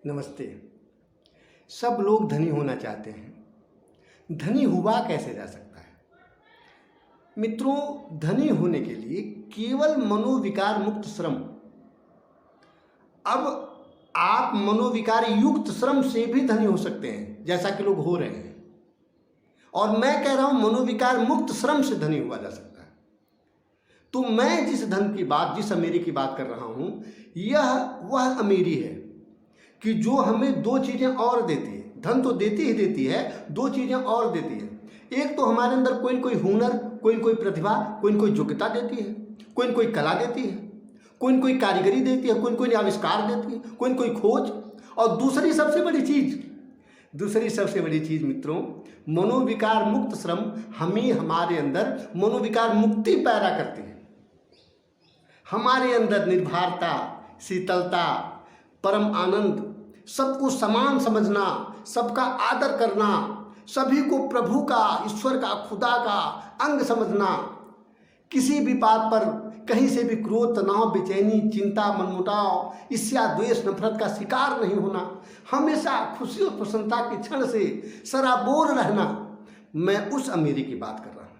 नमस्ते। सब लोग धनी होना चाहते हैं। धनी हुआ कैसे जा सकता है? मित्रों, धनी होने के लिए केवल मनोविकार मुक्त श्रम। अब आप मनोविकार युक्त श्रम से भी धनी हो सकते हैं, जैसा कि लोग हो रहे हैं। और मैं कह रहा हूं मनोविकार मुक्त श्रम से धनी हुआ जा सकता है। तो मैं जिस धन की बात, जिस अमीरी की बात कर रहा हूं, यह वह अमीरी है कि जो हमें दो चीज़ें और देती है। धन तो देती ही देती है, दो चीज़ें और देती है। एक तो हमारे अंदर कोई न कोई हुनर, कोई न कोई प्रतिभा, कोई न कोई योग्यता देती है, कोई न कोई कला देती है, कोई न कोई कारीगरी देती है, कोई न कोई आविष्कार देती है, कोई न कोई खोज। और दूसरी सबसे बड़ी चीज़ मित्रों, मनोविकार मुक्त श्रम हमें हमारे अंदर मनोविकार मुक्ति पैदा करती है। हमारे अंदर निर्भरता, शीतलता, परम आनंद, सबको समान समझना, सबका आदर करना, सभी को प्रभु का, ईश्वर का, खुदा का अंग समझना, किसी भी बात पर कहीं से भी क्रोध, तनाव, बेचैनी, चिंता, मनमुटाव, ईर्ष्या, द्वेष, नफरत का शिकार नहीं होना, हमेशा खुशी और प्रसन्नता के क्षण से सराबोर रहना। मैं उस अमीरी की बात कर रहा हूँ।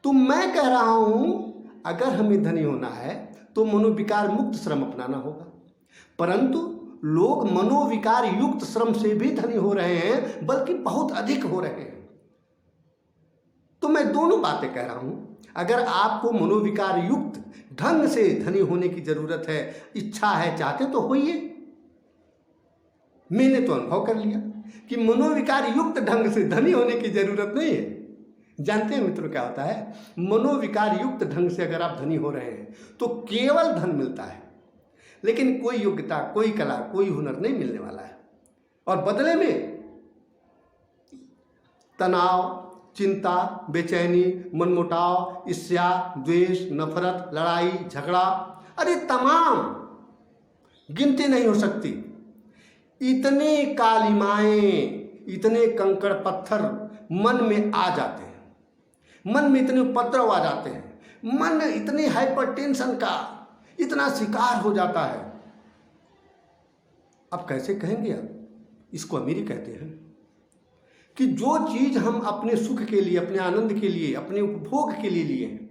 तो मैं कह रहा हूँ अगर हमें धनी होना है तो मनोविकार मुक्त श्रम अपनाना होगा। परंतु लोग मनोविकार युक्त श्रम से भी धनी हो रहे हैं, बल्कि बहुत अधिक हो रहे हैं। तो मैं दोनों बातें कह रहा हूं। अगर आपको मनोविकार युक्त ढंग से धनी होने की जरूरत है, इच्छा है, चाहते तो होइए। मैंने तो अनुभव कर लिया कि मनोविकार युक्त ढंग से धनी होने की जरूरत नहीं है। जानते हैं मित्रों क्या होता है? मनोविकार युक्त ढंग से अगर आप धनी हो रहे हैं तो केवल धन मिलता है, लेकिन कोई योग्यता, कोई कला, कोई हुनर नहीं मिलने वाला है। और बदले में तनाव, चिंता, बेचैनी, मनमुटाव, ईर्ष्या, द्वेष, नफरत, लड़ाई, झगड़ा, अरे तमाम गिनती नहीं हो सकती। इतने कालिमाएं, इतने कंकड़ पत्थर मन में आ जाते हैं, मन में इतने उपद्रव आ जाते हैं, मन इतने हाइपरटेंशन का इतना शिकार हो जाता है। अब कैसे कहेंगे आप? इसको अमीरी कहते हैं कि जो चीज़ हम अपने सुख के लिए, अपने आनंद के लिए, अपने उपभोग के लिए लिए हैं,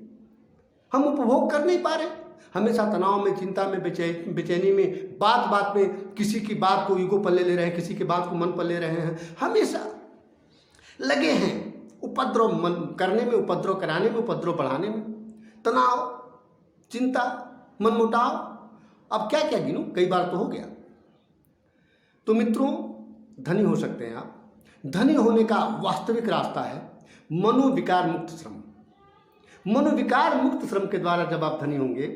हम उपभोग कर नहीं पा रहे। हमेशा तनाव में, चिंता में, बेचैनी में, बात बात में किसी की बात को ईगो पर ले रहे हैं, किसी की बात को मन पर ले रहे हैं, हमेशा लगे हैं उपद्रव मन करने में, उपद्रव कराने में, उपद्रव बढ़ाने में, तनाव, चिंता, मनमुटाव। अब क्या क्या गिनूं, कई बार तो हो गया। तो मित्रों, धनी हो सकते हैं आप। धनी होने का वास्तविक रास्ता है मनोविकार मुक्त श्रम। मनोविकार मुक्त श्रम के द्वारा जब आप धनी होंगे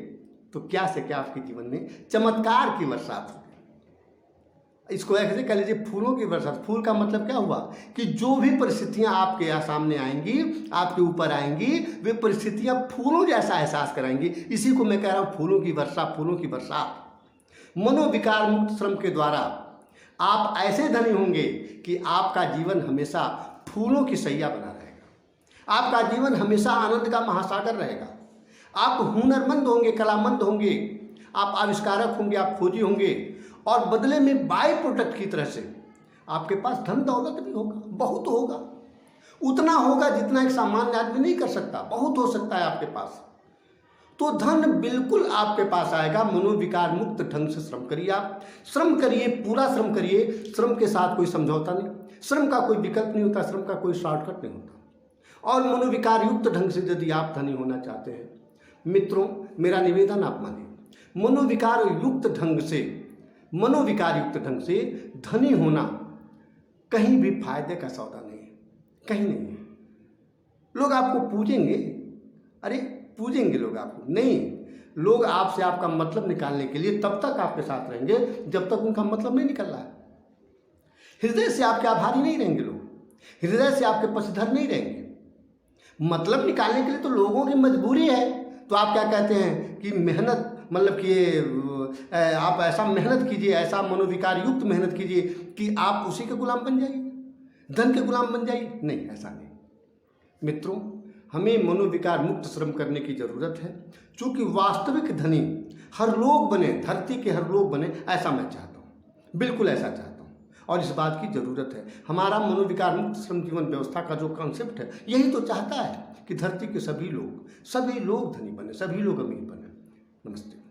तो क्या से क्या आपके जीवन में चमत्कार की बरसात होगी। इसको ऐसे कह लीजिए, फूलों की बरसात। फूल का मतलब क्या हुआ कि जो भी परिस्थितियां आपके यहाँ सामने आएंगी, आपके ऊपर आएंगी, वे परिस्थितियां फूलों जैसा एहसास कराएंगी। इसी को मैं कह रहा हूँ फूलों की वर्षा, फूलों की बरसात। मनोविकार मुक्त श्रम के द्वारा आप ऐसे धनी होंगे कि आपका जीवन हमेशा फूलों की सैया बना रहेगा। आपका जीवन हमेशा आनंद का महासागर रहेगा। आप हुनरमंद होंगे, कलामंद होंगे, आप आविष्कारक होंगे, आप खोजी होंगे। और बदले में बाय प्रोडक्ट की तरह से आपके पास धन दौलत भी होगा, बहुत होगा। उतना होगा जितना एक सामान्य आदमी नहीं कर सकता, बहुत हो सकता है आपके पास। तो धन बिल्कुल आपके पास आएगा। मनोविकार मुक्त ढंग से श्रम करिए। आप श्रम करिए, पूरा श्रम करिए। श्रम के साथ कोई समझौता नहीं, श्रम का कोई विकल्प नहीं होता, श्रम का कोई शॉर्टकट नहीं होता। और मनोविकार युक्त ढंग से यदि आप धनी होना चाहते हैं मित्रों, मेरा निवेदन आप मानिए, मनोविकार युक्त ढंग से धनी होना कहीं भी फायदे का सौदा नहीं है, कहीं नहीं है। लोग आपको पूजेंगे, अरे पूजेंगे लोग आपको नहीं। लोग आपसे आपका मतलब निकालने के लिए तब तक आपके साथ रहेंगे जब तक उनका मतलब नहीं निकल रहा है। हृदय से आपके आभारी नहीं रहेंगे लोग, हृदय से आपके पक्षधर नहीं रहेंगे। मतलब निकालने के लिए तो लोगों की मजबूरी है। तो आप क्या कहते हैं कि मेहनत, मतलब कि आप ऐसा मेहनत कीजिए, ऐसा मनोविकार युक्त मेहनत कीजिए कि आप उसी के गुलाम बन जाइए, धन के गुलाम बन जाइए। नहीं, ऐसा नहीं मित्रों। हमें मनोविकार मुक्त श्रम करने की जरूरत है। चूंकि वास्तविक धनी हर लोग बने, धरती के हर लोग बने, ऐसा मैं चाहता हूँ। बिल्कुल ऐसा चाहता हूँ और इस बात की ज़रूरत है। हमारा मनोविकार मुक्त श्रम जीवन व्यवस्था का जो कॉन्सेप्ट है यही तो चाहता है कि धरती के सभी लोग धनी बने, सभी लोग अमीर बने। नमस्ते।